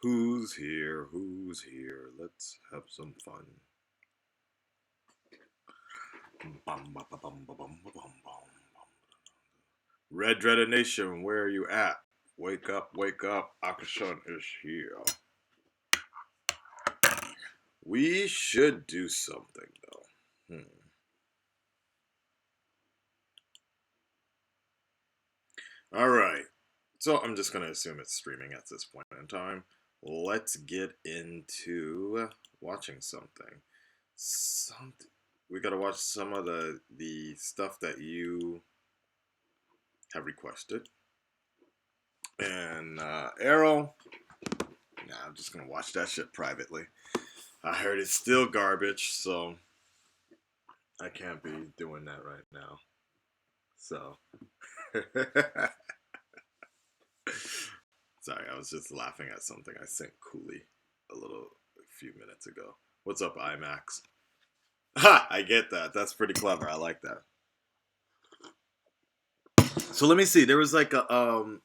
Who's here? Who's here? Let's have some fun. Red Dreaded Nation, where are you at? Wake up, wake up. Akasan is here. We should do something, though. Alright. So I'm just going to assume it's streaming at this point in time. Let's get into watching something. We got to watch some of the stuff that you have requested. And Arrow, I'm just going to watch that shit privately. I heard it's still garbage, so I can't be doing that right now. So, sorry, I was just laughing at something I sent Cooley a few minutes ago. What's up, IMAX? Ha! I get that. That's pretty clever. I like that. So let me see. There was like a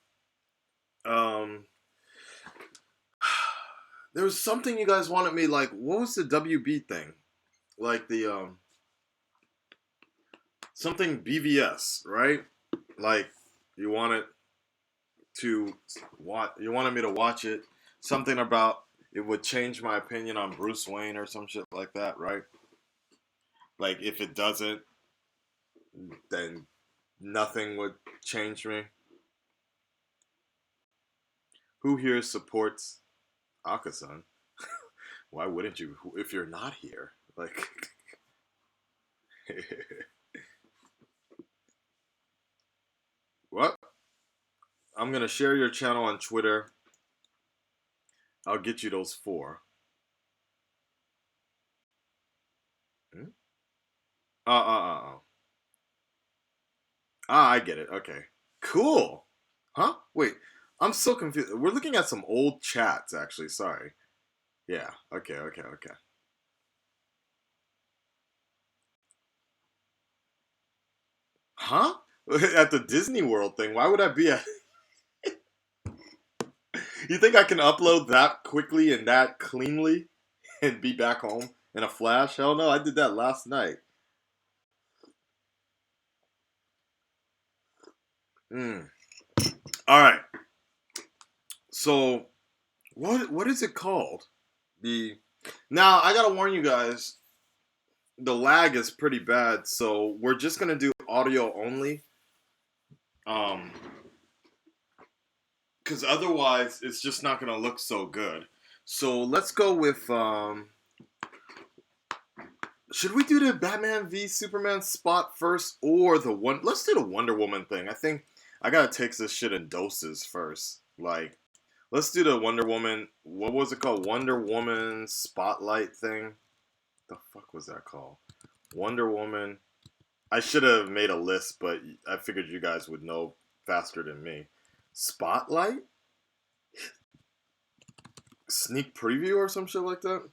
there was something you guys wanted me, like, what was the WB thing? Like the something BvS, right? Like you wanted me to watch it. Something about it would change my opinion on Bruce Wayne or some shit like that, right? Like if it doesn't, then nothing would change me. Who here supports Akasan? Why wouldn't you if you're not here? Like what? I'm gonna share your channel on Twitter. I'll get you those 4. I get it. Okay. Cool. Huh? Wait. I'm so confused. We're looking at some old chats, actually. Sorry. Yeah. Okay. Huh? At the Disney World thing? Why would I be at... You think I can upload that quickly and that cleanly and be back home in a flash? Hell no. I did that last night. All right. So, what is it called? Now I gotta warn you guys. The lag is pretty bad, so we're just gonna do audio only. Because otherwise it's just not gonna look so good. So let's go with should we do the Batman v Superman spot first or the one? Let's do the Wonder Woman thing. I think I gotta take this shit in doses first. Like, let's do the Wonder Woman. What was it called? Wonder Woman spotlight thing. The fuck was that called? Wonder Woman. I should have made a list, but I figured you guys would know faster than me. Spotlight? Sneak preview or some shit like that?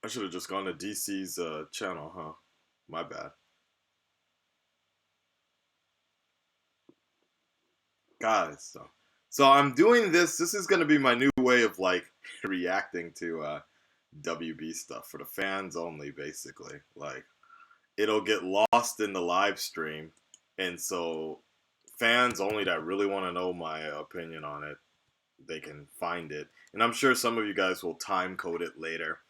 I should have just gone to DC's channel, huh? My bad. Guys, so I'm doing this. This is going to be my new way of, like, reacting to WB stuff for the fans only, basically. Like, it'll get lost in the live stream, and so fans only that really want to know my opinion on it, they can find it. And I'm sure some of you guys will time code it later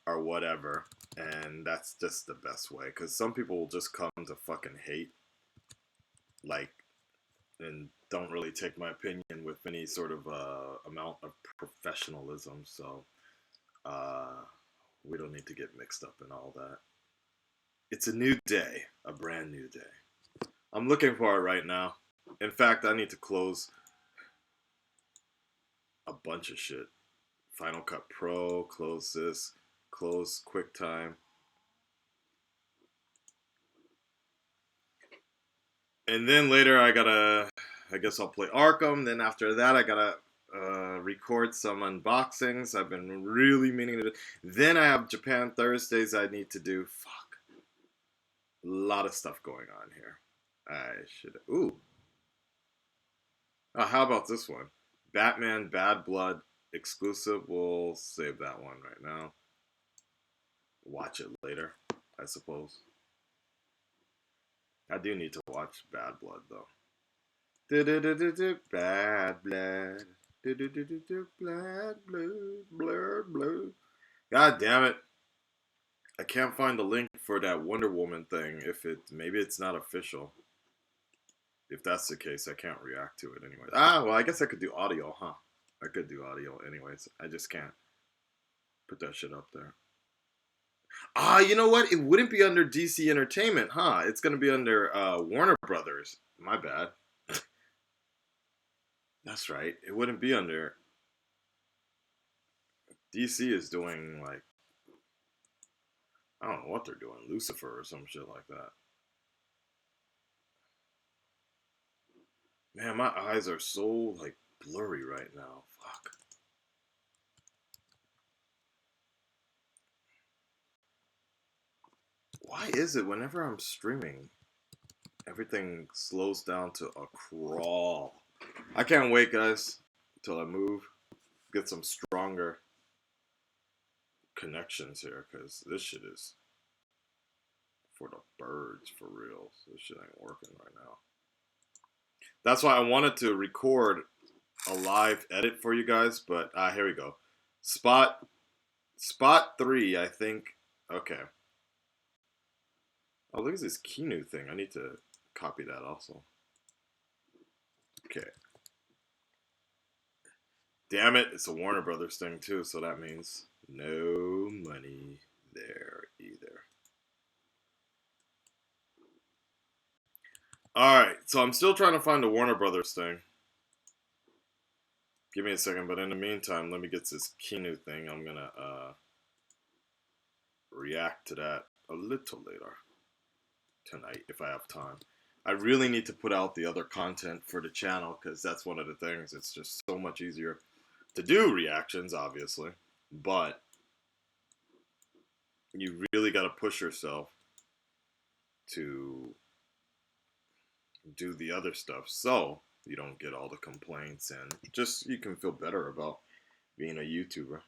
or whatever, and that's just the best way, because some people will just come to fucking hate, like, and don't really take my opinion with any sort of amount of professionalism, so we don't need to get mixed up in all that. It's a new day, a brand new day. I'm looking for it right now. In fact, I need to close a bunch of shit. Final Cut Pro, close this, close QuickTime. And then later I guess I'll play Arkham. Then after that, I gotta record some unboxings. I've been really meaning to do. Then I have Japan Thursdays I need to do. Fuck. A lot of stuff going on here. I should. Ooh. How about this one? Batman Bad Blood exclusive. We'll save that one right now. Watch it later, I suppose. I do need to watch Bad Blood though. Bad blood. Blood, blood. God damn it. I can't find the link for that Wonder Woman thing. Maybe it's not official. If that's the case, I can't react to it anyway. Well, I guess I could do audio, huh? I could do audio anyways. I just can't put that shit up there. You know what? It wouldn't be under DC Entertainment, huh? It's gonna be under Warner Brothers. My bad. That's right. It wouldn't be under. DC is doing like I don't know what they're doing, Lucifer or some shit like that. Man, my eyes are so like blurry right now. Fuck. Why is it whenever I'm streaming, everything slows down to a crawl? I can't wait, guys, until I move, get some stronger connections here, because this shit is for the birds, for real. So this shit ain't working right now. That's why I wanted to record a live edit for you guys, but here we go. Spot 3, I think. Okay. Oh, look at this Kinu thing. I need to copy that also. Okay. Damn it, it's a Warner Brothers thing too, so that means no money there either. Alright, so I'm still trying to find the Warner Brothers thing. Give me a second, but in the meantime, let me get this Kinu thing. I'm gonna react to that a little later tonight if I have time. I really need to put out the other content for the channel because that's one of the things. It's just so much easier to do reactions, obviously, but you really got to push yourself to do the other stuff so you don't get all the complaints and just you can feel better about being a YouTuber.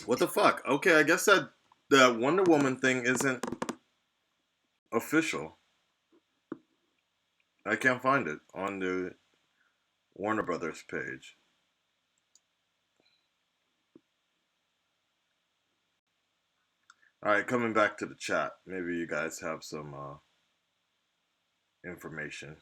What the fuck? Okay, I guess that Wonder Woman thing isn't official. I can't find it on the Warner Brothers page. Alright, coming back to the chat. Maybe you guys have some information.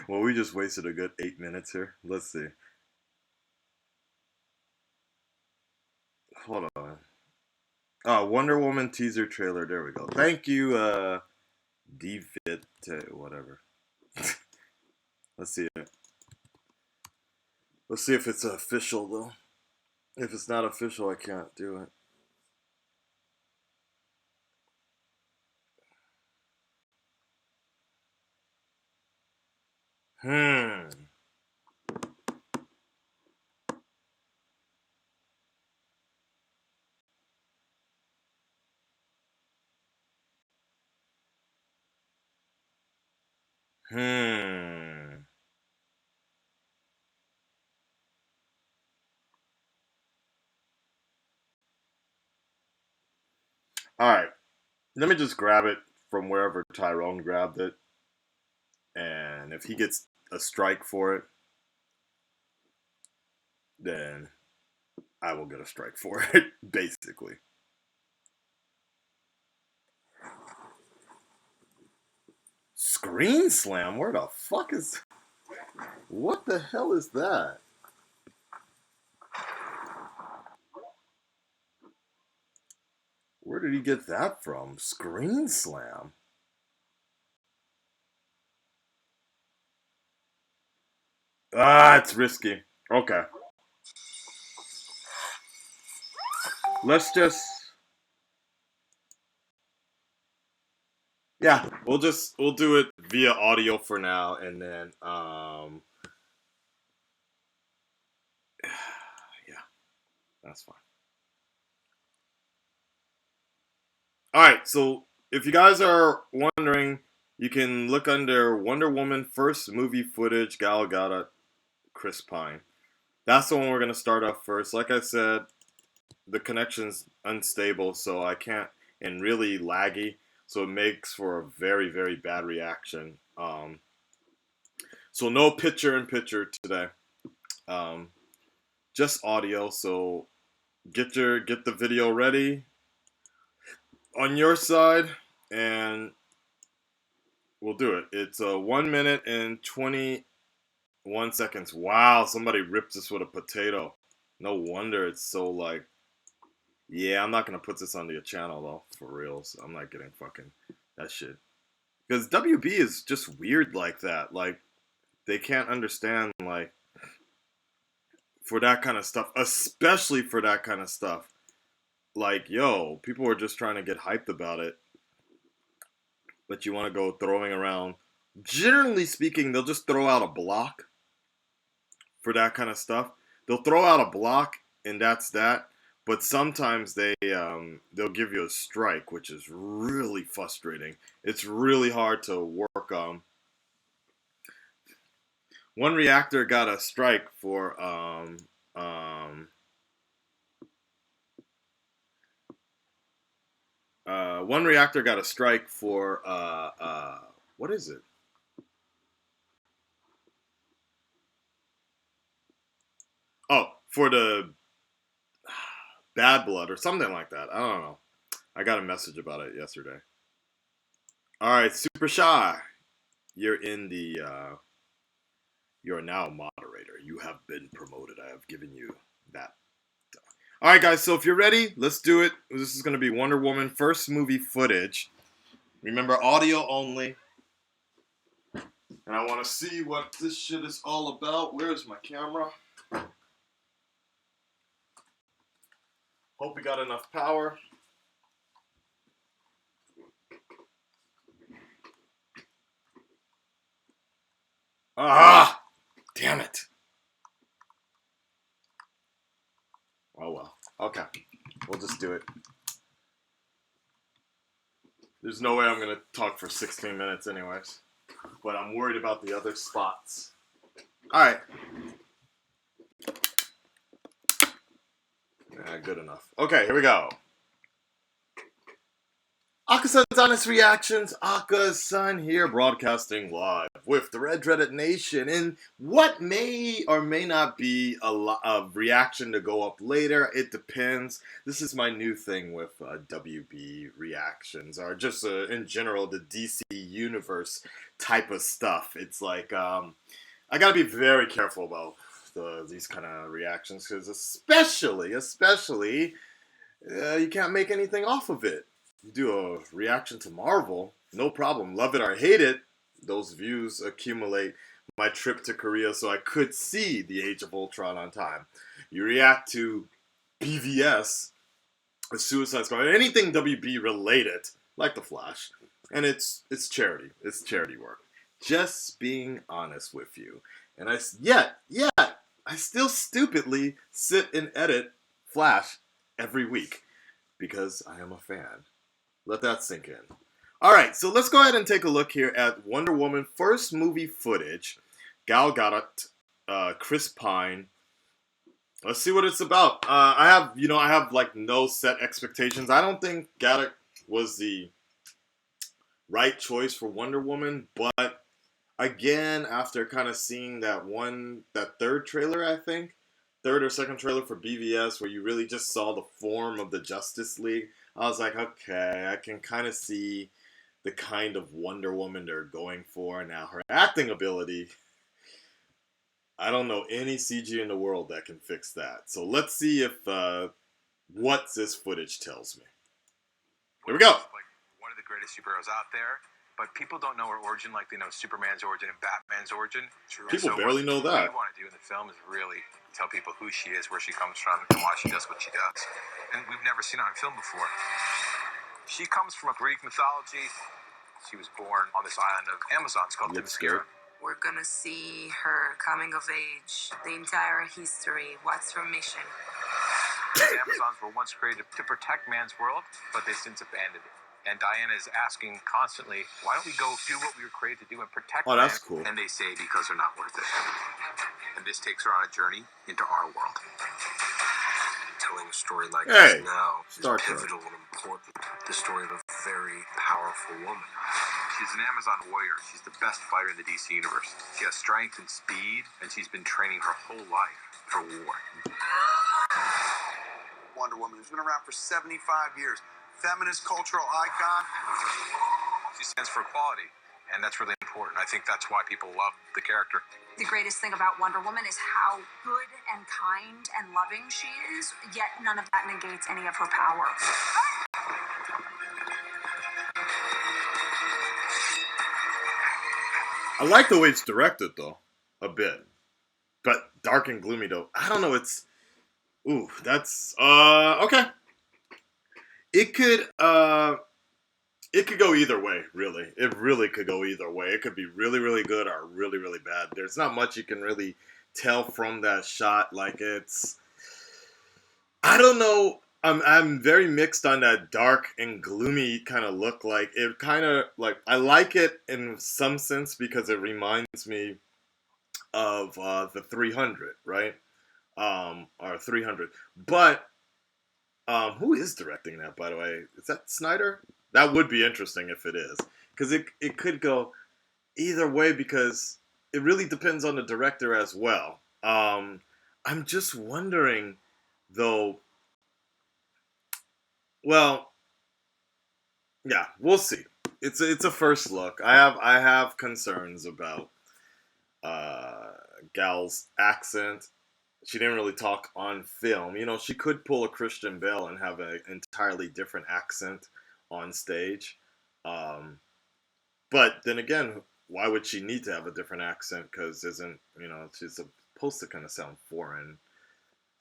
Well, we just wasted a good 8 minutes here. Let's see. Hold on. Wonder Woman teaser trailer. There we go. Thank you, DFit, whatever. Let's see it. Let's see if it's official though. If it's not official, I can't do it. Hmm. Hmm. All right. Let me just grab it from wherever Tyrone grabbed it, and if he gets a strike for it, then I will get a strike for it, basically. Screen Slam? Where the fuck is... What the hell is that? Where did he get that from? Screen Slam? Ah, it's risky. Okay. Let's just... Yeah, we'll do it via audio for now, and then yeah, that's fine. All right, so if you guys are wondering, you can look under Wonder Woman first movie footage, Gal Gadot, Chris Pine. That's the one we're gonna start off first. Like I said, the connection's unstable, so I can't, and really laggy, so it makes for a very, very bad reaction. So no picture in picture today, um, just audio. So get the video ready on your side, and we'll do it. It's 1 minute and 21 seconds. Wow, somebody ripped this with a potato. No wonder it's so like. Yeah, I'm not gonna put this on the channel though, for reals. I'm not getting fucking that shit. Because WB is just weird like that. Like, they can't understand, like, for that kind of stuff, especially for that kind of stuff. Like, yo, people are just trying to get hyped about it, but you want to go throwing around. Generally speaking, they'll just throw out a block for that kind of stuff. They'll throw out a block, and that's that. But sometimes they'll give you a strike, which is really frustrating. It's really hard to work on. One reactor got a strike for one reactor got a strike for what is it? Oh, for the bad blood or something like that. I don't know. I got a message about it yesterday. All right, Super Shy, you're in the. You're now a moderator. You have been promoted. I have given you that. All right, guys. So if you're ready, let's do it. This is going to be Wonder Woman first movie footage. Remember, audio only. And I want to see what this shit is all about. Where's my camera? Hope we got enough power. Ah! Damn it. Oh well. Okay. We'll just do it. There's no way I'm going to talk for 16 minutes anyways. But I'm worried about the other spots. Alright. Good enough. Okay, here we go. Akasan's Honest Reactions. Akasan here, broadcasting live with the Red Dreaded Nation. And what may or may not be a reaction to go up later, it depends. This is my new thing with WB reactions, or just in general, the DC Universe type of stuff. It's like, I gotta be very careful about these kind of reactions, because especially, you can't make anything off of it. You do a reaction to Marvel, no problem. Love it or hate it, those views accumulate my trip to Korea so I could see the Age of Ultron on time. You react to BvS, a Suicide Squad, anything WB related, like The Flash, and it's charity. It's charity work. Just being honest with you. And I still stupidly sit and edit Flash every week because I am a fan. Let that sink in. All right, so let's go ahead and take a look here at Wonder Woman first movie footage. Gal Gadot, Chris Pine. Let's see what it's about. I have like no set expectations. I don't think Gadot was the right choice for Wonder Woman, but again, after kind of seeing that third trailer, I think, third or second trailer for BvS, where you really just saw the form of the Justice League, I was like, okay, I can kind of see the kind of Wonder Woman they're going for. Now, her acting ability, I don't know any CG in the world that can fix that. So let's see if what this footage tells me. Here we go. Like one of the greatest superheroes out there, but people don't know her origin like they know Superman's origin and Batman's origin. People barely know that. What we want to do in the film is really tell people who she is, where she comes from, and why she does what she does. And we've never seen her on film before. She comes from a Greek mythology. She was born on this island of Amazon. It's called Themyscira. We're gonna see her coming of age, the entire history, what's her mission. The Amazons were once created to protect man's world, but they since abandoned it. And Diana is asking constantly, why don't we go do what we were created to do and protect man? That's cool. And they say because they're not worth it. And this takes her on a journey into our world. Telling a story like this now is pivotal and important. The story of a very powerful woman. She's an Amazon warrior. She's the best fighter in the DC universe. She has strength and speed, and she's been training her whole life for war. Wonder Woman, who's been around for 75 years. Feminist cultural icon. She stands for equality, and that's really important. I think that's why people love the character. The greatest thing about Wonder Woman is how good and kind and loving she is, yet none of that negates any of her power. I like the way it's directed, though, a bit. But dark and gloomy, though. I don't know, it's... Ooh, that's... okay. It could go either way, really. It really could go either way. It could be really, really good or really, really bad. There's not much you can really tell from that shot. Like, it's... I don't know. I'm very mixed on that dark and gloomy kind of look. Like, it kind of... Like, I like it in some sense because it reminds me of the 300, right? Or 300. But... who is directing that, by the way? Is that Snyder? That would be interesting if it is. Because it could go either way because it really depends on the director as well. I'm just wondering, though... Well, yeah, we'll see. It's a first look. I have concerns about Gal's accent. She didn't really talk on film. You know, she could pull a Christian Bale and have an entirely different accent on stage. But then again, why would she need to have a different accent? Because she's supposed to kind of sound foreign,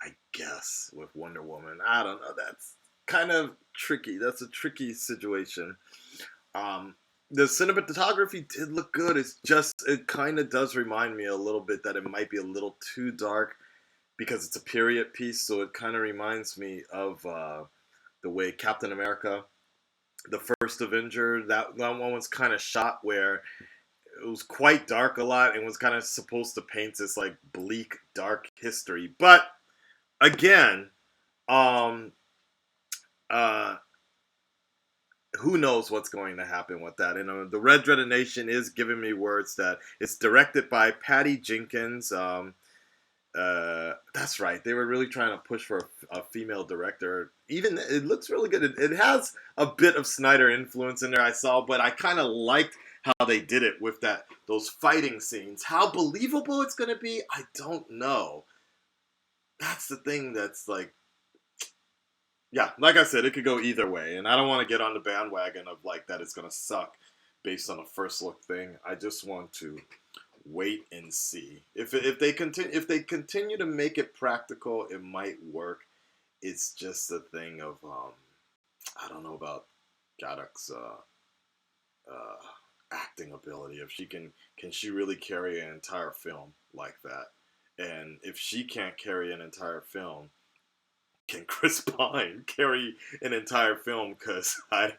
I guess, with Wonder Woman. I don't know. That's kind of tricky. That's a tricky situation. The cinematography did look good. It kind of does remind me a little bit that it might be a little too dark, because it's a period piece, so it kind of reminds me of the way Captain America, the first Avenger, that one was kind of shot where it was quite dark a lot and was kind of supposed to paint this like bleak, dark history. But again, who knows what's going to happen with that? And the Red Dreaded Nation is giving me words that it's directed by Patty Jenkins. That's right. They were really trying to push for a female director. Even it looks really good. It has a bit of Snyder influence in there, I saw, but I kind of liked how they did it with those fighting scenes. How believable it's going to be, I don't know. That's the thing that's like, yeah, like I said, it could go either way, and I don't want to get on the bandwagon of like that it's going to suck based on a first look thing. I just want to wait and see. If they continue to make it practical, it might work. It's just a thing of I don't know about Gadok's acting ability. If she can she really carry an entire film like that? And if she can't carry an entire film, can Chris Pine carry an entire film? Because I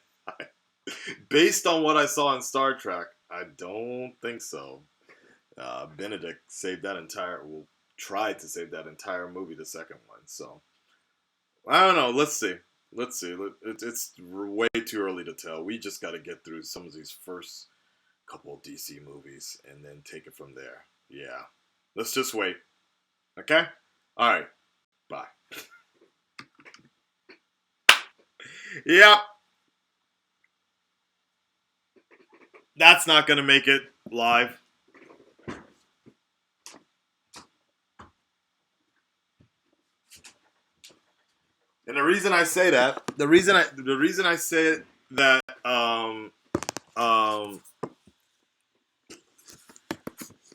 based on what I saw in Star Trek, I don't think so. Benedict tried to save that entire movie, the second one. So, I don't know. Let's see. It's way too early to tell. We just got to get through some of these first couple of DC movies and then take it from there. Yeah. Let's just wait. Okay? All right. Bye. Yep. That's not gonna make it live. And the reason I say that, the reason I say that,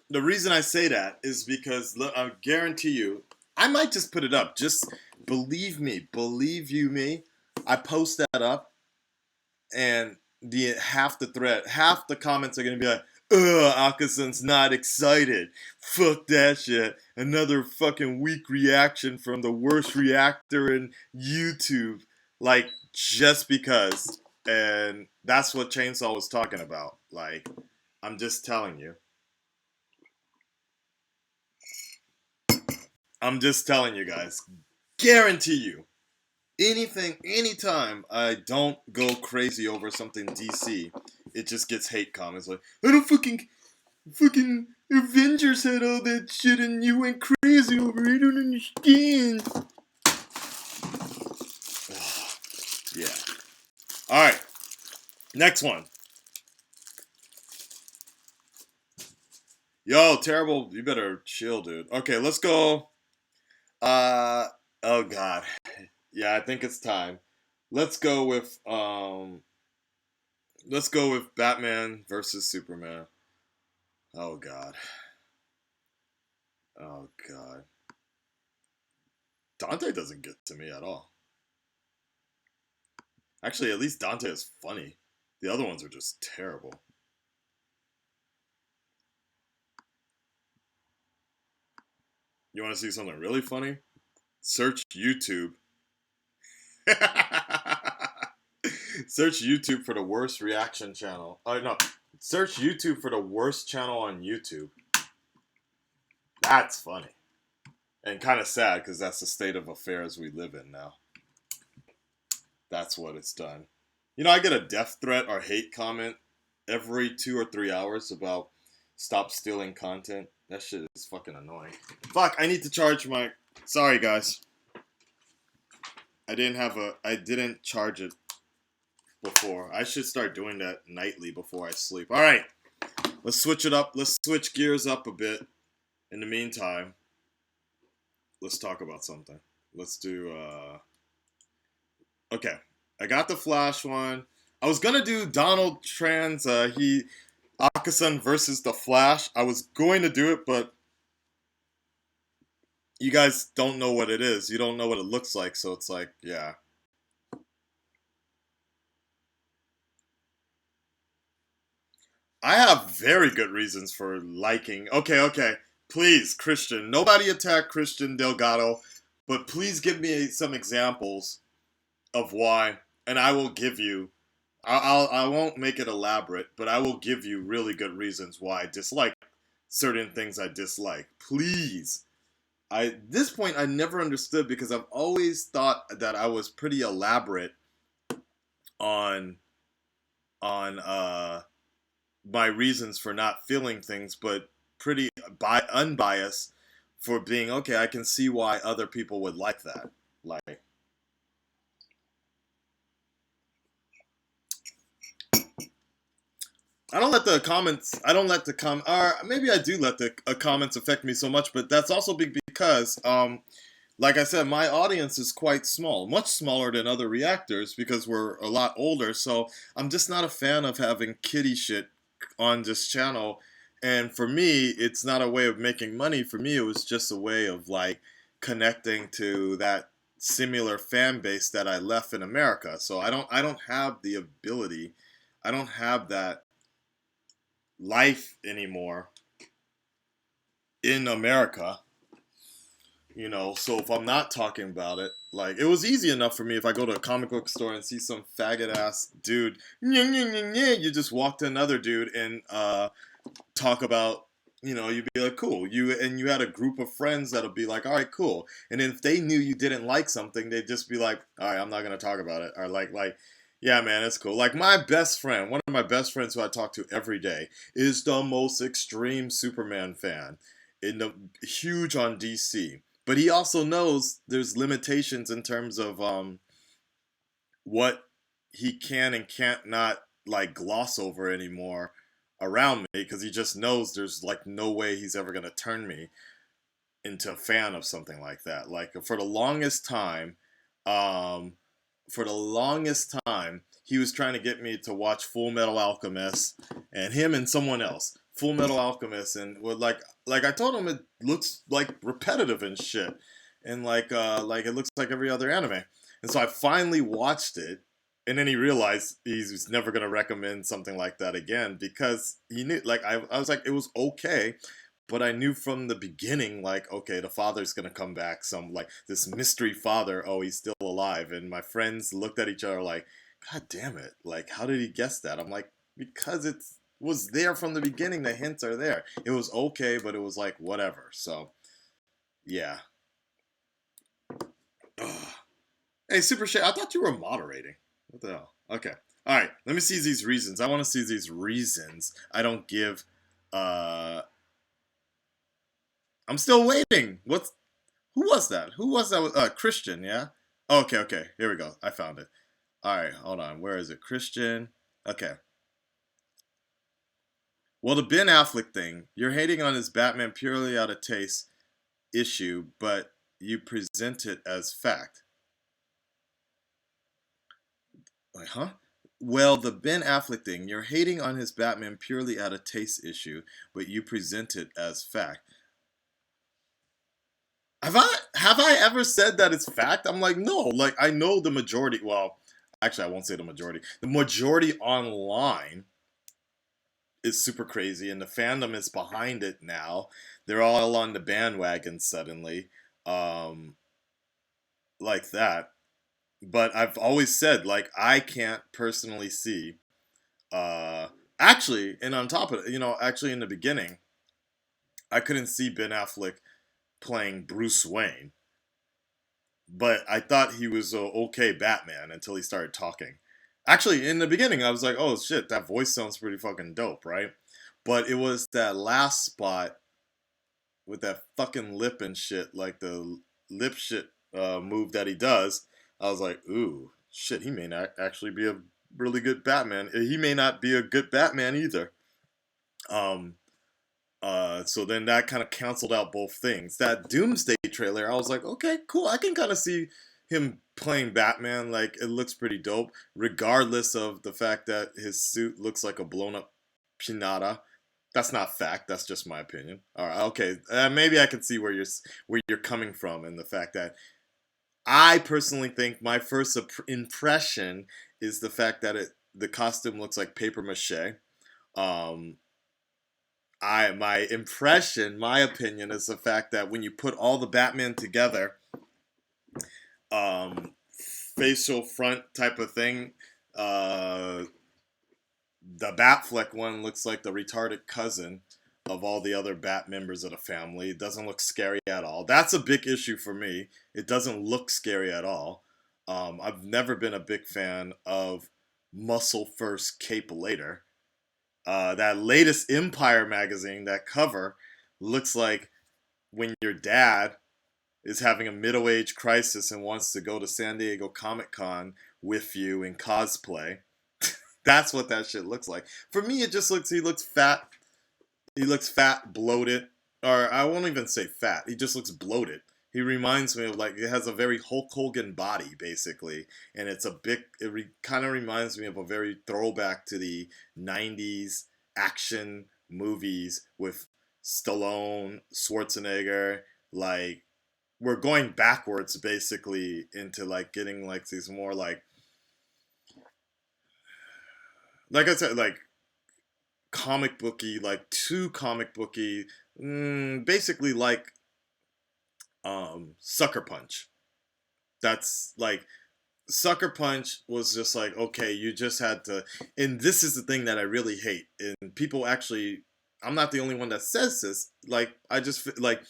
the reason I say that is because I guarantee you, I might just put it up. Just believe me, believe you me. I post that up, and half the comments are gonna be like, "Ugh, Akasan's not excited. Fuck that shit. Another fucking weak reaction from the worst reactor in YouTube." Like, just because. And that's what Chainsaw was talking about. Like, I'm just telling you. I'm just telling you guys. Guarantee you. Anytime I don't go crazy over something DC, it just gets hate comments like, I don't fucking Avengers had all that shit and you went crazy over it, I don't understand. Yeah. Alright. Next one. Yo, terrible, you better chill, dude. Okay, let's go. Oh god. Yeah, I think it's time. Let's go with Batman versus Superman. Oh god. Oh god. Dante doesn't get to me at all. Actually, at least Dante is funny. The other ones are just terrible. You want to see something really funny? Search YouTube. Search YouTube for the worst reaction channel. Oh no. Search YouTube for the worst channel on YouTube. That's funny. And kind of sad because that's the state of affairs we live in now. That's what it's done. You know, I get a death threat or hate comment every 2 or 3 hours about stop stealing content. That shit is fucking annoying. Fuck, I need to charge my... Sorry, guys. I didn't charge it before. I should start doing that nightly before I sleep. Alright. Let's switch it up. Let's switch gears up a bit. In the meantime, let's talk about something. Let's do, okay. I got the Flash one. I was gonna do Donald Tran's, Akasan versus the Flash. I was going to do it, but you guys don't know what it is. You don't know what it looks like, so it's like, yeah. I have very good reasons for liking. Okay. Please, Christian. Nobody attack Christian Delgado, but please give me some examples of why, and I will give you. I won't make it elaborate, but I will give you really good reasons why I dislike certain things I dislike. Please. This point I never understood because I've always thought that I was pretty elaborate on my reasons for not feeling things, but pretty unbiased for being okay. I can see why other people would like that. Like, I don't let the comments. I don't let the or maybe I do let the comments affect me so much, but that's also because, like I said, my audience is quite small, much smaller than other reactors because we're a lot older. So I'm just not a fan of having kiddie shit on this channel. And for me, it's not a way of making money. For me, it was just a way of like connecting to that similar fan base that I left in America. So I don't have the ability. I don't have that life anymore in America, you know. So if I'm not talking about it, like, it was easy enough for me if I go to a comic book store and see some faggot ass dude, you just walk to another dude and talk about, you know, you'd be like, cool, you had a group of friends that'll be like, all right, cool. And then if they knew you didn't like something, they'd just be like, all right, I'm not gonna talk about it. Or like yeah, man, it's cool. Like, my best friend, one of my best friends who I talk to every day, is the most extreme Superman fan, huge on DC. But he also knows there's limitations in terms of what he can and can't not like gloss over anymore around me because he just knows there's like no way he's ever gonna turn me into a fan of something like that. Like for the longest time, um, he was trying to get me to watch Full Metal Alchemist, and him and someone else, Full Metal Alchemist, and would like I told him it looks like repetitive and shit, and like it looks like every other anime, and so I finally watched it. And then he realized he's never gonna recommend something like that again because he knew, like I was like, it was okay, but I knew from the beginning, like, okay, the father's gonna come back. Some like this mystery father. Oh, he's still alive. And my friends looked at each other like, God damn it! Like, how did he guess that? I'm like, because it was there from the beginning. The hints are there. It was okay, but it was like whatever. So, yeah. Ugh. Hey, Super Shay, I thought you were moderating. What the hell? Okay. All right. Let me see these reasons. I want to see these reasons. I don't give. I'm still waiting. Who was that? Who was that? Christian, yeah? Okay, okay. Here we go. I found it. All right, hold on. Where is it? Christian. Okay. Well, the Ben Affleck thing. You're hating on his Batman purely out of taste issue, but you present it as fact. Like, huh? Well, the Ben Affleck thing. You're hating on his Batman purely out of taste issue, but you present it as fact. Have I ever said that it's fact? I'm like, no. Like, I know the majority. Well, actually, I won't say the majority. The majority online is super crazy, and the fandom is behind it now. They're all on the bandwagon suddenly, um, like that. But I've always said, like, I can't personally see. Uh, Actually, and on top of it, actually in the beginning, I couldn't see Ben Affleck playing Bruce Wayne, but I thought he was a okay Batman until he started talking. Actually, in the beginning, I was like, "Oh shit, that voice sounds pretty fucking dope, right?" But it was that last spot with that fucking lip and shit, like the lip shit move that he does. I was like, "Ooh, shit, he may not actually be a really good Batman. He may not be a good Batman either." Um, so then that kind of canceled out both things. That Doomsday trailer, I was like, okay, cool. I can kind of see him playing Batman. Like, it looks pretty dope, regardless of the fact that his suit looks like a blown up pinata. That's not fact. That's just my opinion. All right, okay. Maybe I can see where you're coming from, and the fact that I personally think my first impression is the fact that the costume looks like paper mache. Um, my impression, my opinion is the fact that when you put all the Batman together, um, facial front type of thing, uh, the Batfleck one looks like the retarded cousin of all the other Bat members of the family. It doesn't look scary at all. That's a big issue for me. It doesn't look scary at all. I've never been a big fan of muscle first, cape later. That latest Empire magazine, that cover, looks like when your dad is having a middle age crisis and wants to go to San Diego Comic Con with you in cosplay. That's what that shit looks like. For me, it just looks, he looks fat. He looks fat, bloated. Or I won't even say fat. He just looks bloated. He reminds me of, like, it has a very Hulk Hogan body, basically. And it's a big, kind of reminds me of a very throwback to the 90s action movies with Stallone, Schwarzenegger. Like, we're going backwards, basically, into, like, getting, like, these more, like I said, like, comic booky, like, too comic booky, basically, like, Sucker Punch. That's like Sucker Punch was just like, okay, you just had to, and this is the thing that I really hate. And people actually, I'm not the only one that says this. Like, I just like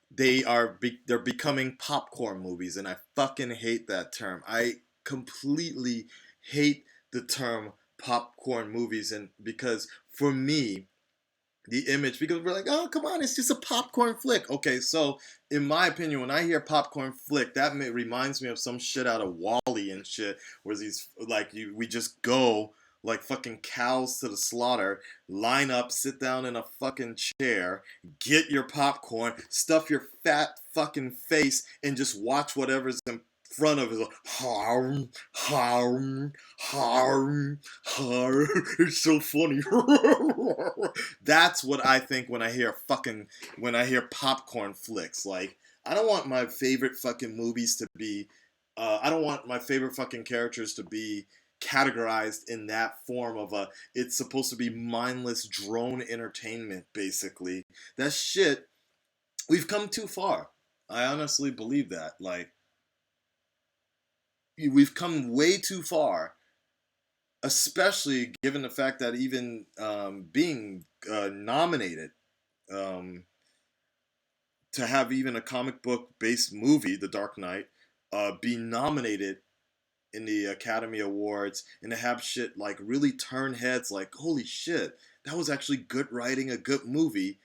they're becoming popcorn movies, and I fucking hate that term. I completely hate the term popcorn movies, and because for me, the image, because we're like, oh, come on, it's just a popcorn flick. Okay, so in my opinion, when I hear popcorn flick, that reminds me of some shit out of Wall-E and shit, where these, like, we just go, like fucking cows to the slaughter, line up, sit down in a fucking chair, get your popcorn, stuff your fat fucking face, and just watch whatever's in front of it. Like, harm, harm, harm, harm. It's so funny. That's what I think when I hear popcorn flicks. Like, I don't want my favorite fucking movies to be. I don't want my favorite fucking characters to be categorized in that form of a. It's supposed to be mindless drone entertainment, basically. That shit. We've come too far. I honestly believe that. Like, we've come way too far, especially given the fact that even being nominated um, to have even a comic book based movie, The Dark Knight, be nominated in the Academy Awards and to have shit like really turn heads like, holy shit, that was actually good writing, a good movie.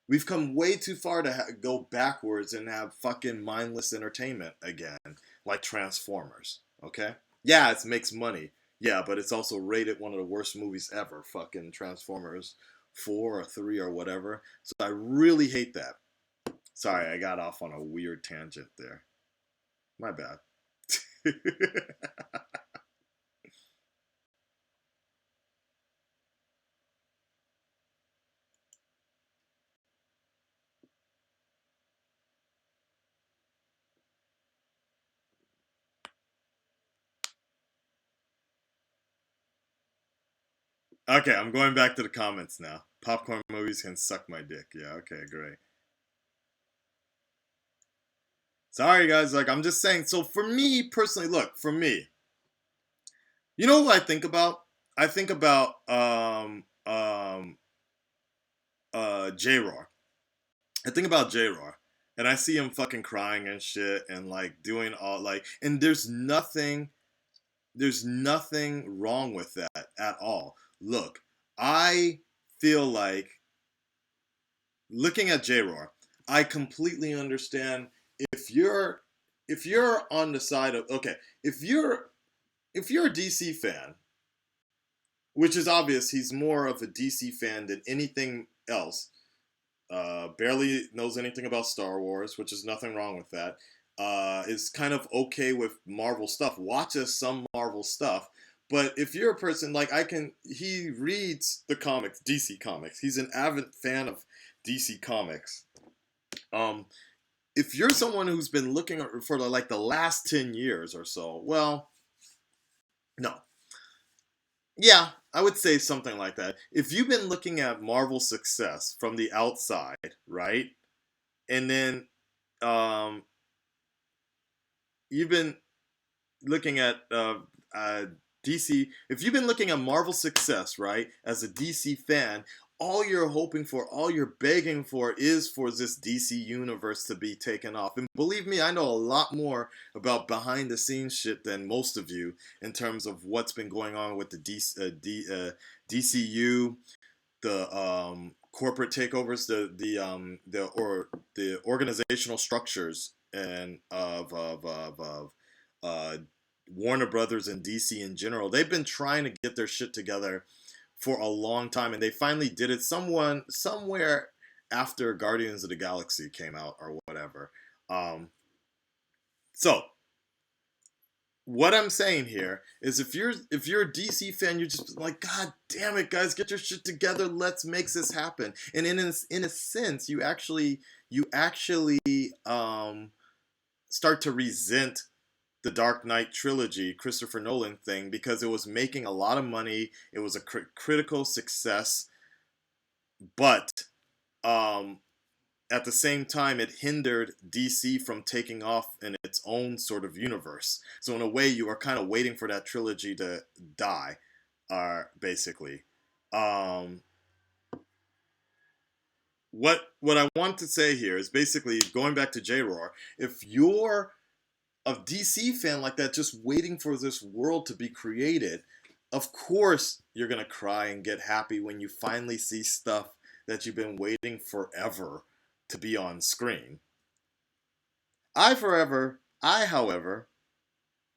We've come way too far to go backwards and have fucking mindless entertainment again, like Transformers, okay? Yeah, it makes money. Yeah, but it's also rated one of the worst movies ever, fucking Transformers 4 or 3 or whatever. So I really hate that. Sorry, I got off on a weird tangent there. My bad. Okay, I'm going back to the comments now. Popcorn movies can suck my dick. Yeah, okay, great. Sorry, guys. Like, I'm just saying. So, for me personally, look, for me, you know what I think about? I think about J-Raw. I think about J-Raw, and I see him fucking crying and shit, and like doing all like, and there's nothing wrong with that at all. Look, I feel like looking at J-Raw, I completely understand if you're if you're on the side of okay, if you're a DC fan, which is obvious, he's more of a DC fan than anything else. Barely knows anything about Star Wars, which is nothing wrong with that. Is kind of okay with Marvel stuff. Watches some Marvel stuff, but if you're a person like he reads the comics, DC comics. He's an avid fan of DC comics. Um, if you're someone who's been looking for like the last 10 years or so, well, no, yeah, I would say something like that. If you've been looking at Marvel's success from the outside, right, and then um, you've been looking at DC, if you've been looking at Marvel success, right, as a DC fan, all you're hoping for, all you're begging for is for this DC universe to be taken off. And believe me, I know a lot more about behind the scenes shit than most of you in terms of what's been going on with the DCU, the corporate takeovers, the organizational structures and of uh, Warner Brothers and DC in general. They've been trying to get their shit together for a long time, and they finally did it. Somewhere after Guardians of the Galaxy came out or whatever. So what I'm saying here is if you're a DC fan, you're just like, God damn it, guys, get your shit together. Let's make this happen. And in a sense, you actually start to resent the Dark Knight trilogy, Christopher Nolan thing, because it was making a lot of money. It was a critical success, but um, at the same time, it hindered DC from taking off in its own sort of universe. So in a way, you are kind of waiting for that trilogy to die, basically. Um, what I want to say here is basically going back to J-Roar. If you're a DC fan like that, just waiting for this world to be created, of course you're gonna cry and get happy when you finally see stuff that you've been waiting forever to be on screen. However,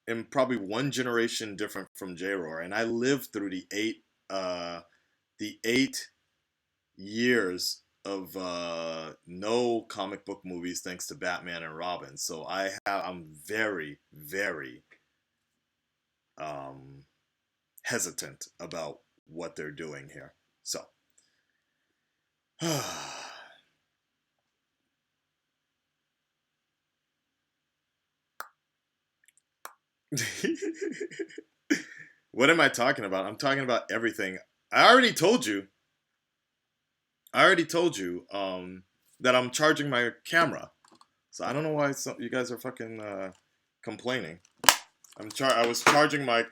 am probably one generation different from J-Roar, and I lived through the the 8 years of no comic book movies thanks to Batman and Robin. So I'm very, very hesitant about what they're doing here. So what am I talking about? I'm talking about everything. I already told you that I'm charging my camera. So I don't know why you guys are fucking complaining. I was charging my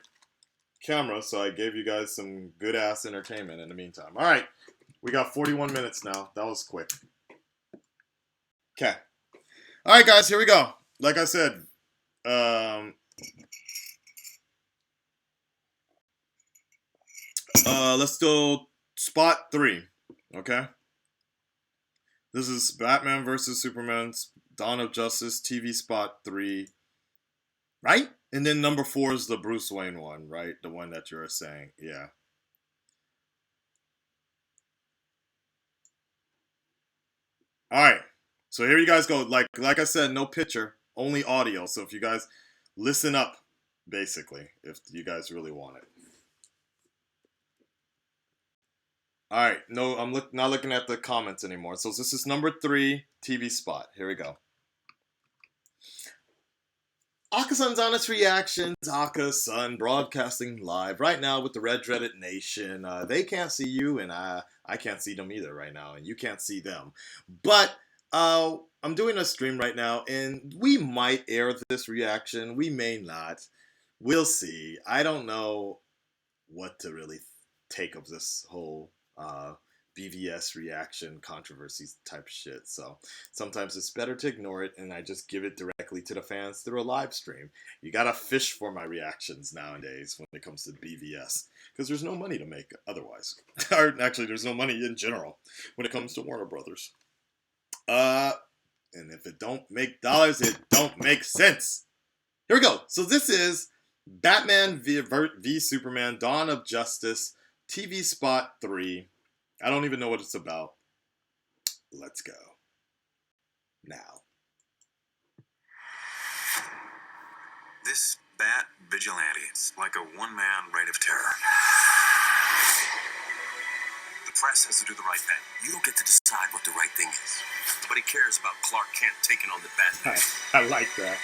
camera, so I gave you guys some good ass entertainment in the meantime. All right, we got 41 minutes now. That was quick. Okay. All right, guys, here we go. Like I said, let's do spot 3. Okay. This is Batman versus Superman, Dawn of Justice, TV spot 3. Right? And then number 4 is the Bruce Wayne one, right? The one that you're saying. Yeah. All right. So here you guys go. Like I said, no picture, only audio. So if you guys listen up, basically, if you guys really want it. All right. No, I'm not looking at the comments anymore. So this is number 3 TV spot. Here we go. Akasan's honest reactions. Akasan broadcasting live right now with the Red Dreaded Nation. They can't see you, and I can't see them either right now, and you can't see them. But I'm doing a stream right now, and we might air this reaction. We may not. We'll see. I don't know what to really take of this whole BvS reaction controversy type shit. So sometimes it's better to ignore it, and I just give it directly to the fans through a live stream. You gotta fish for my reactions nowadays when it comes to BvS, because there's no money to make otherwise. Or actually, there's no money in general when it comes to Warner Brothers. And if it don't make dollars, it don't make sense. Here we go. So this is Batman v Superman, Dawn of Justice, TV spot 3. I don't even know what it's about. Let's go. Now. This Bat Vigilante, it's like a one-man reign of terror. The press has to do the right thing. You don't get to decide what the right thing is. Nobody cares about Clark Kent taking on the Batman. I like that.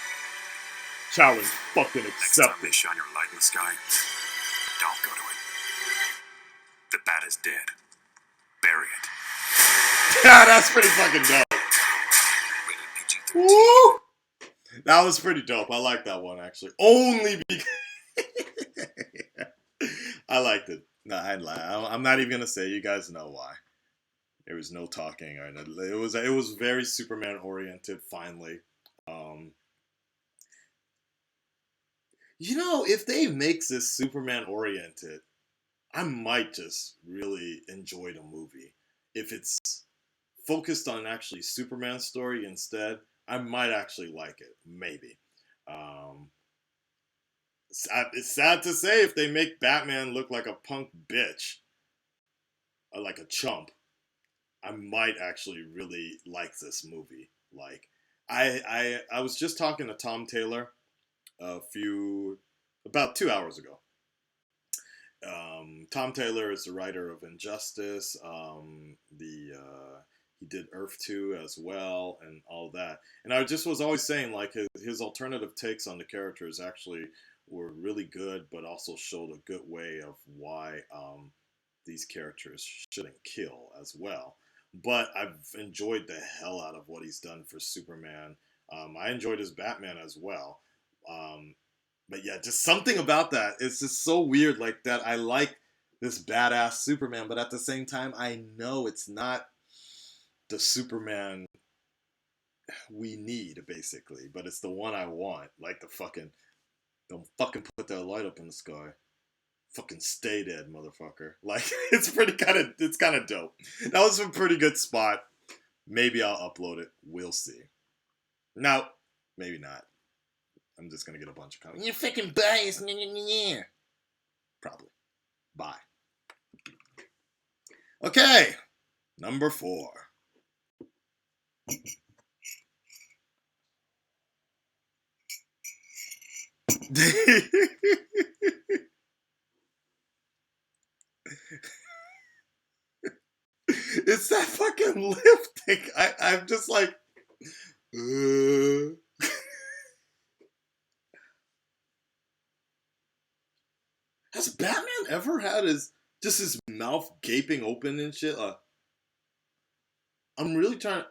Challenge fucking Next time accepted. they shine your light in the sky, don't go to it. The bat is dead. Bury it. Yeah, that's pretty fucking dope. Rated PG-13. Woo! That was pretty dope. I like that one, actually. Only because... I liked it. No, I'm not even going to say. You guys know why. There was no talking. Or it was very Superman-oriented, finally. You know, if they make this Superman-oriented, I might just really enjoy the movie. If it's focused on actually Superman's story instead, I might actually like it. Maybe. It's sad to say if they make Batman look like a punk bitch, or like a chump, I might actually really like this movie. Like, I was just talking to Tom Taylor about 2 hours ago. Tom Taylor is the writer of Injustice. He did Earth 2 as well, and all that. And I just was always saying, like, his alternative takes on the characters actually were really good, but also showed a good way of why these characters shouldn't kill as well. But I've enjoyed the hell out of what he's done for Superman. I enjoyed his Batman as well. But yeah, just something about that. It's just so weird like that. I like this badass Superman, but at the same time, I know it's not the Superman we need, basically. But it's the one I want. Like don't fucking put that light up in the sky. Fucking stay dead, motherfucker. Like, it's kind of dope. That was a pretty good spot. Maybe I'll upload it. We'll see. No, maybe not. I'm just gonna get a bunch of comments. You're fucking biased. Probably. Bye. Okay, number 4. It's that fucking lifting. I'm just like, has Batman ever had his mouth gaping open and shit? I'm really trying.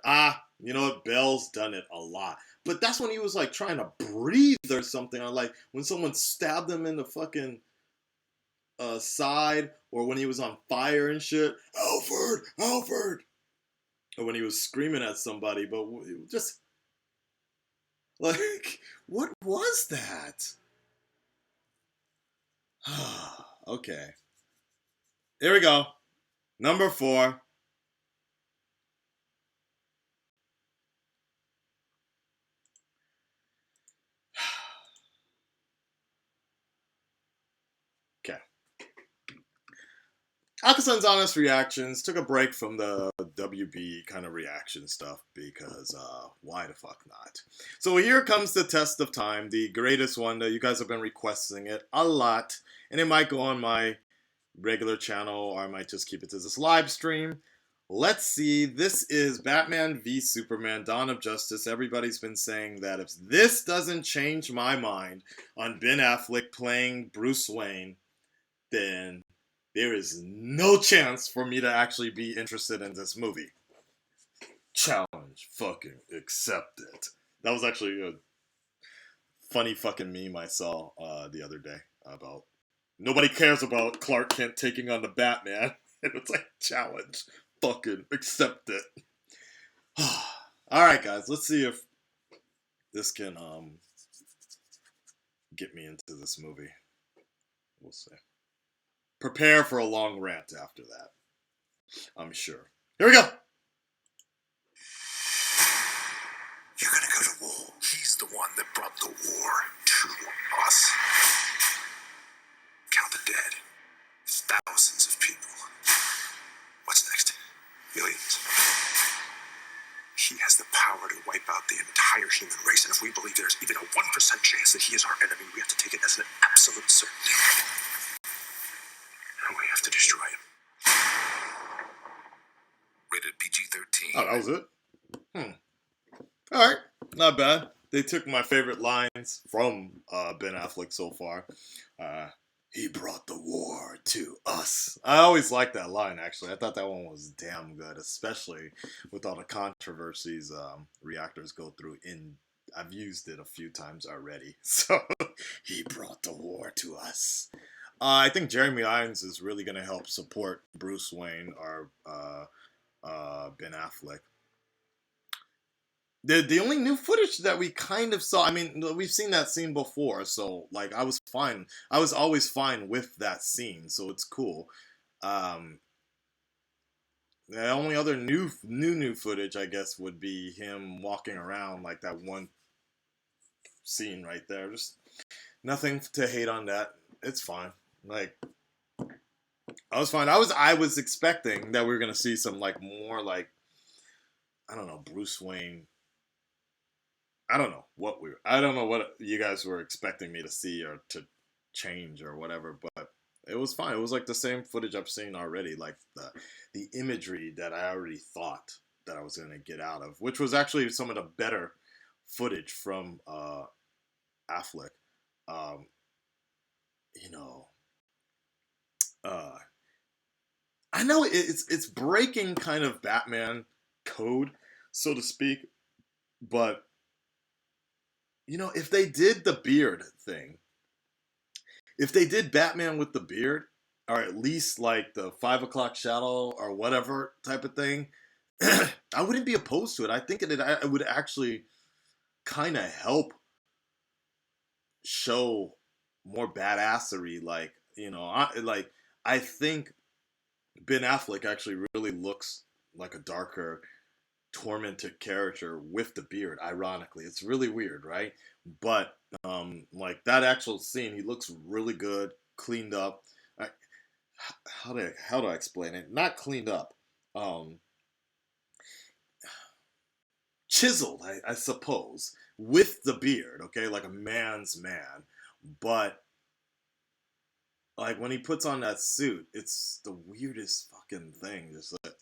You know what? Bell's done it a lot, but that's when he was like trying to breathe or something, or like when someone stabbed him in the fucking side, or when he was on fire and shit. Alfred, Alfred, or when he was screaming at somebody. But just like, what was that? Okay, here we go. Number 4. Okay. Akasan's honest reactions took a break from the WB kind of reaction stuff because why the fuck not? So here comes the test of time, the greatest one that you guys have been requesting it a lot, and it might go on my regular channel or I might just keep it to this live stream. Let's see. This is Batman v Superman: Dawn of Justice. Everybody's been saying that if this doesn't change my mind on Ben Affleck playing Bruce Wayne, then there is no chance for me to actually be interested in this movie. Challenge fucking accepted. That was actually a funny fucking meme I saw the other day about nobody cares about Clark Kent taking on the Batman. And it's like, challenge fucking accept it. Alright guys, let's see if this can get me into this movie. We'll see. Prepare for a long rant after that, I'm sure. Here we go. You're gonna go to war. He's the one that brought the war to us. Count the dead. Thousands of people. What's next? Millions. He has the power to wipe out the entire human race, and if we believe there's even a 1% chance that he is our enemy, we have to take it as an absolute certainty. And we have to destroy him. Rated PG-13. Oh, that was it? Alright, not bad. They took my favorite lines from Ben Affleck so far. He brought the war to us. I always liked that line, actually. I thought that one was damn good, especially with all the controversies reactors go through. I've used it a few times already. So, he brought the war to us. I think Jeremy Irons is really going to help support Bruce Wayne or Ben Affleck. The only new footage that we kind of saw, I mean, we've seen that scene before, so, like, I was fine. I was always fine with that scene, so it's cool. The only other new footage, I guess, would be him walking around, like that one scene right there. Just nothing to hate on that. It's fine. Like, I was fine. I was expecting that we were gonna see some, like, more, like, I don't know, Bruce Wayne. I don't know what you guys were expecting me to see or to change or whatever, but it was fine. It was like the same footage I've seen already, like the imagery that I already thought that I was going to get out of, which was actually some of the better footage from Affleck. You know, I know it's breaking kind of Batman code, so to speak, but you know, if they did the beard thing, if they did Batman with the beard, or at least like the 5 o'clock shadow or whatever type of thing, I wouldn't be opposed to it. I think it would actually kind of help show more badassery. Like, you know, I think Ben Affleck actually really looks like a darker, tormented character with the beard. Ironically, it's really weird, right? But like that actual scene, he looks really good, cleaned up. how do I explain it? Not cleaned up. Um, Chiseled, I suppose, with the beard, okay, like a man's man. But like when he puts on that suit, it's the weirdest fucking thing. Just like,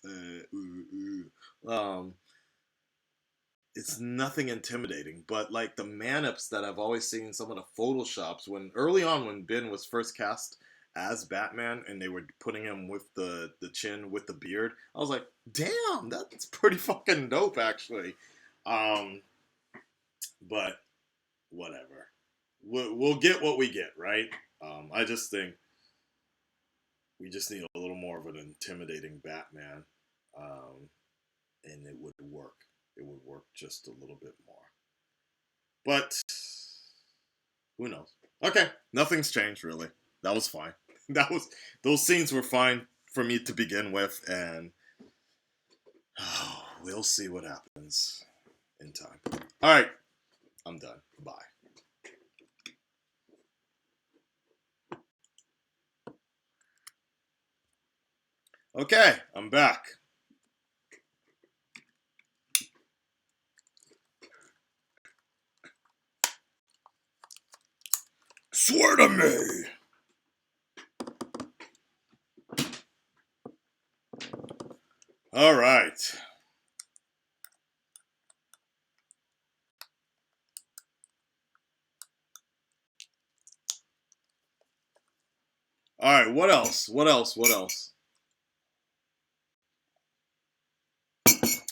it's nothing intimidating. But like the man-ups that I've always seen, some of the photoshops when early on when Ben was first cast as Batman and they were putting him with the chin with the beard, I was like, damn, that's pretty fucking dope actually. Um, but whatever. We'll get what we get, right? I just think we just need a little more of an intimidating Batman, and it would work. It would work just a little bit more. But who knows? Okay, nothing's changed really. That was fine. Those scenes were fine for me to begin with, and we'll see what happens in time. All right, I'm done. Bye. Okay, I'm back. Swear to me. All right. All right, what else? What else? What else?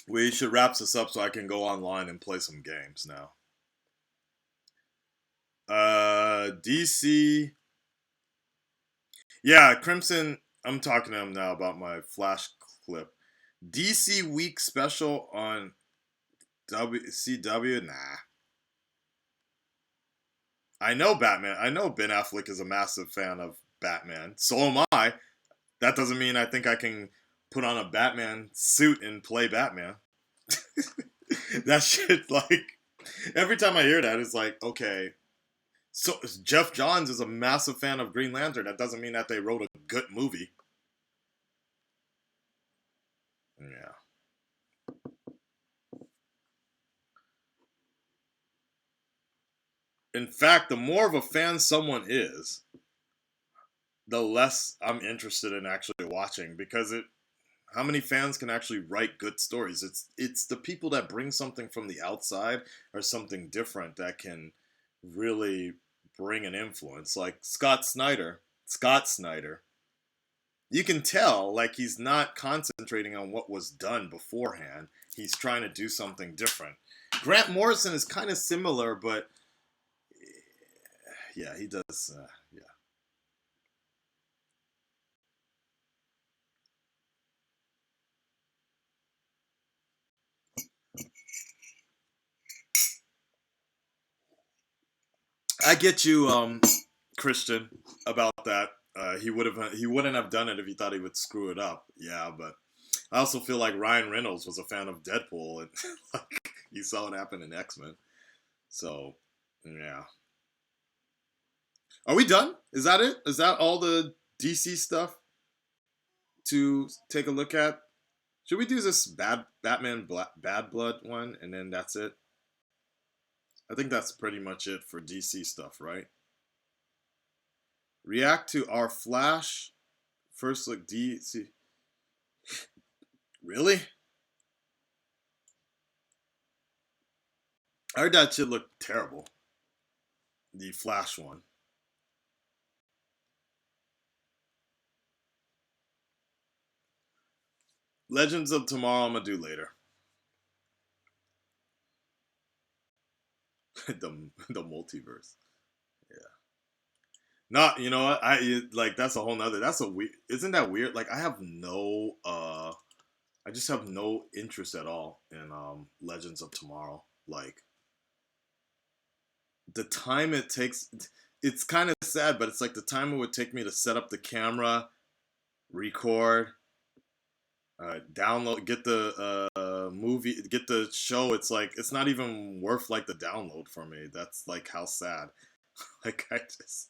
We should wrap this up so I can go online and play some games now. DC. Yeah, Crimson. I'm talking to him now about my Flash clip. DC Week special on WCW. Nah. I know Batman. I know Ben Affleck is a massive fan of Batman. So am I. That doesn't mean I think I can put on a Batman suit and play Batman. That shit, like, every time I hear that, it's like, okay. So Jeff Johns is a massive fan of Green Lantern. That doesn't mean that they wrote a good movie. Yeah. In fact, the more of a fan someone is, the less I'm interested in actually watching because how many fans can actually write good stories? It's the people that bring something from the outside or something different that can really bring an influence. Like Scott Snyder. You can tell like he's not concentrating on what was done beforehand. He's trying to do something different. Grant Morrison is kind of similar, but yeah, he does. Yeah. I get you, Christian, about that. He wouldn't have done it if he thought he would screw it up. Yeah, but I also feel like Ryan Reynolds was a fan of Deadpool, and like, he saw what happened in X-Men. So, yeah. Are we done? Is that it? Is that all the DC stuff to take a look at? Should we do this Batman Bad Blood one, and then that's it? I think that's pretty much it for DC stuff, right? React to our Flash first look DC. Really? I heard that shit looked terrible. The Flash one. Legends of Tomorrow I'm gonna do later. the multiverse. Yeah. Not, you know what? I like that's a whole nother. That's a weird. Isn't that weird? Like I just have no interest at all in Legends of Tomorrow. Like the time it takes, it's kind of sad, but it's like the time it would take me to set up the camera, record, download, get the movie, get the show. It's like it's not even worth like the download for me. That's like how sad. Like I just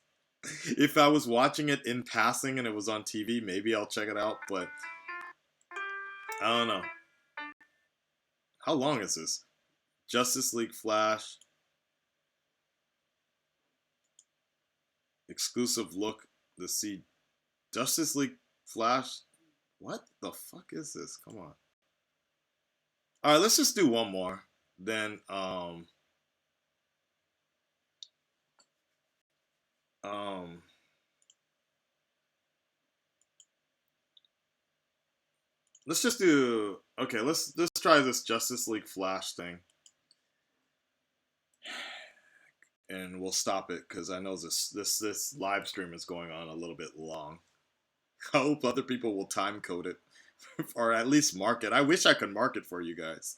If I was watching it in passing and it was on TV, maybe I'll check it out, but I don't know. How long is this? Justice League Flash. Exclusive look to see Justice League Flash. What the fuck is this? Come on. Alright, let's just do one more. Then, let's just do, okay, let's try this Justice League Flash thing. And we'll stop it because I know this live stream is going on a little bit long. I hope other people will time code it or at least mark it. I wish I could mark it for you guys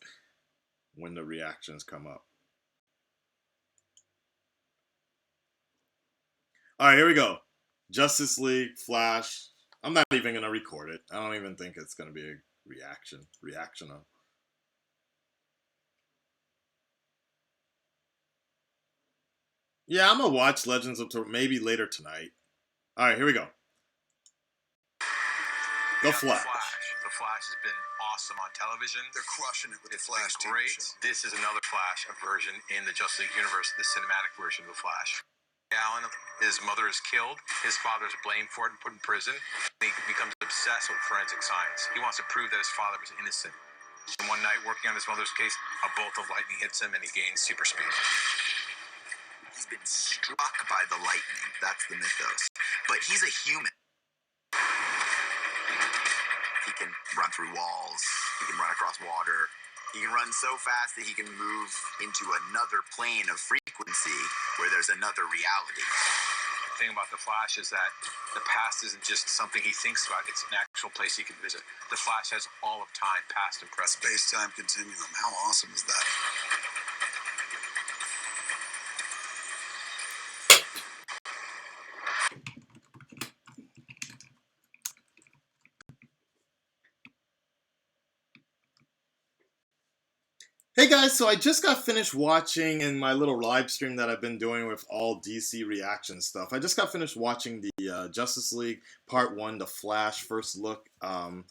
when the reactions come up. All right, here we go. Justice League Flash. I'm not even gonna record it. I don't even think it's gonna be a reaction of. Yeah, I'm gonna watch Legends of Tomorrow maybe later tonight. All right, here we go. The Flash. The Flash has been awesome on television. They're crushing it with the Flash. It's been great. This is another Flash, a version in the Justice League universe, the cinematic version of the Flash. Alan, his mother is killed. His father is blamed for it and put in prison. He becomes obsessed with forensic science. He wants to prove that his father was innocent. And one night, working on his mother's case, a bolt of lightning hits him and he gains super speed. He's been struck by the lightning. That's the mythos. But he's a human. He can run through walls. He can run across water. He can run so fast that he can move into another plane of frequency where there's another reality. The thing about the Flash is that the past isn't just something he thinks about. It's an actual place he can visit. The Flash has all of time, past and present. Space-time continuum. How awesome is that? Hey guys, so I just got finished watching in my little live stream that I've been doing with all DC reaction stuff. I just got finished watching the Justice League Part 1, The Flash, first look on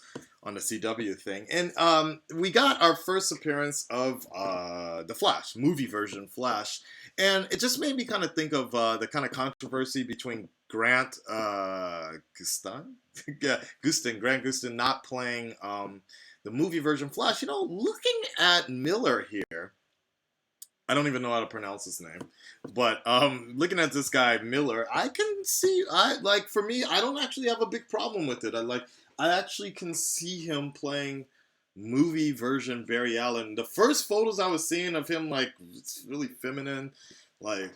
the CW thing. And we got our first appearance of the Flash, movie version Flash. And it just made me kind of think of the kind of controversy between Grant Gustin not playing the movie version Flash. You know, looking at Miller here, I don't even know how to pronounce his name, but looking at this guy Miller, I can see, for me, I don't actually have a big problem with it. I actually can see him playing movie version Barry Allen. The first photos I was seeing of him, like, it's really feminine, like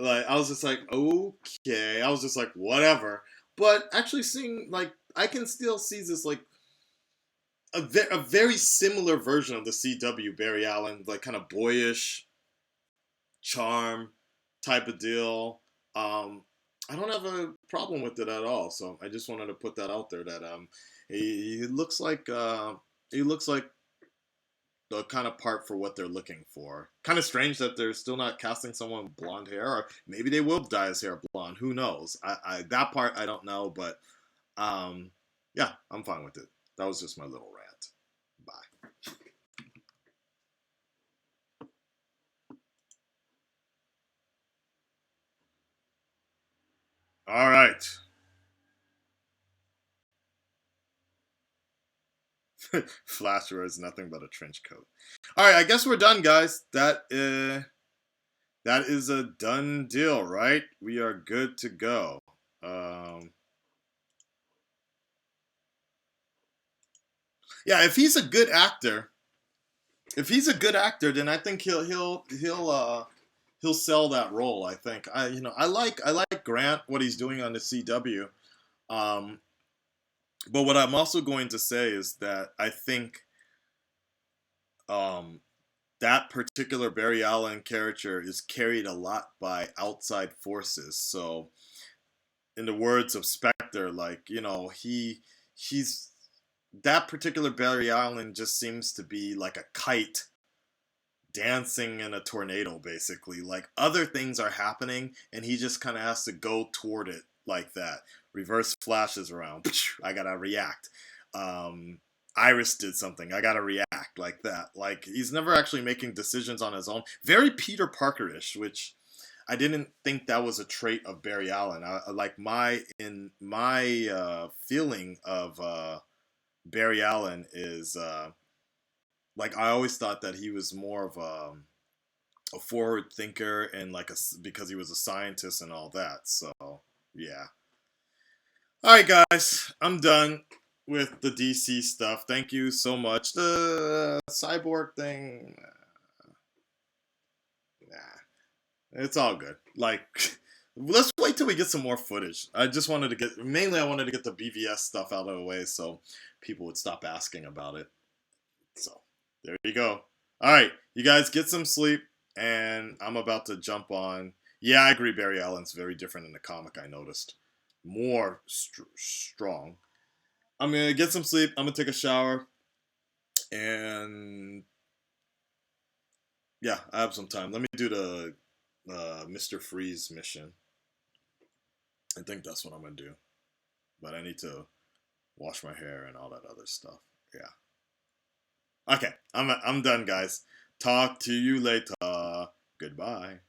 I was just like, okay, I was just like, whatever. But actually seeing, like, I can still see this, like, a very similar version of the CW Barry Allen, like kind of boyish charm type of deal. I don't have a problem with it at all. So I just wanted to put that out there that he looks like the kind of part for what they're looking for. Kind of strange that they're still not casting someone with blonde hair, or maybe they will dye his hair blonde. Who knows? I that part I don't know, but yeah, I'm fine with it. That was just my little rant. Bye. All right. Flash wears nothing but a trench coat. All right, I guess we're done, guys. That is a done deal, right? We are good to go. Yeah, if he's a good actor, then I think he'll sell that role. I think I like Grant, what he's doing on the CW. But what I'm also going to say is that I think that particular Barry Allen character is carried a lot by outside forces. So, in the words of Spectre, like, he's that particular Barry Allen just seems to be like a kite dancing in a tornado, basically. Like, other things are happening, and he just kind of has to go toward it like that. Reverse flashes around. I gotta react. Iris did something. I gotta react like that. Like, he's never actually making decisions on his own. Very Peter Parker-ish, which I didn't think that was a trait of Barry Allen. Like, my feeling of Barry Allen is like, I always thought that he was more of a forward thinker, and like because he was a scientist and all that. So yeah. All right, guys, I'm done with the DC stuff. Thank you so much. The cyborg thing, nah, it's all good. Like, let's wait till we get some more footage. I wanted to get the BvS stuff out of the way so people would stop asking about it. So there you go. All right, you guys get some sleep, and I'm about to jump on. Yeah, I agree. Barry Allen's very different in the comic. I noticed more strong. I'm gonna get some sleep. I'm gonna take a shower, and yeah, I have some time. Let me do the Mr. Freeze mission. I think that's what I'm gonna do, but I need to wash my hair and all that other stuff. Yeah. Okay, I'm done, guys. Talk to you later. Goodbye.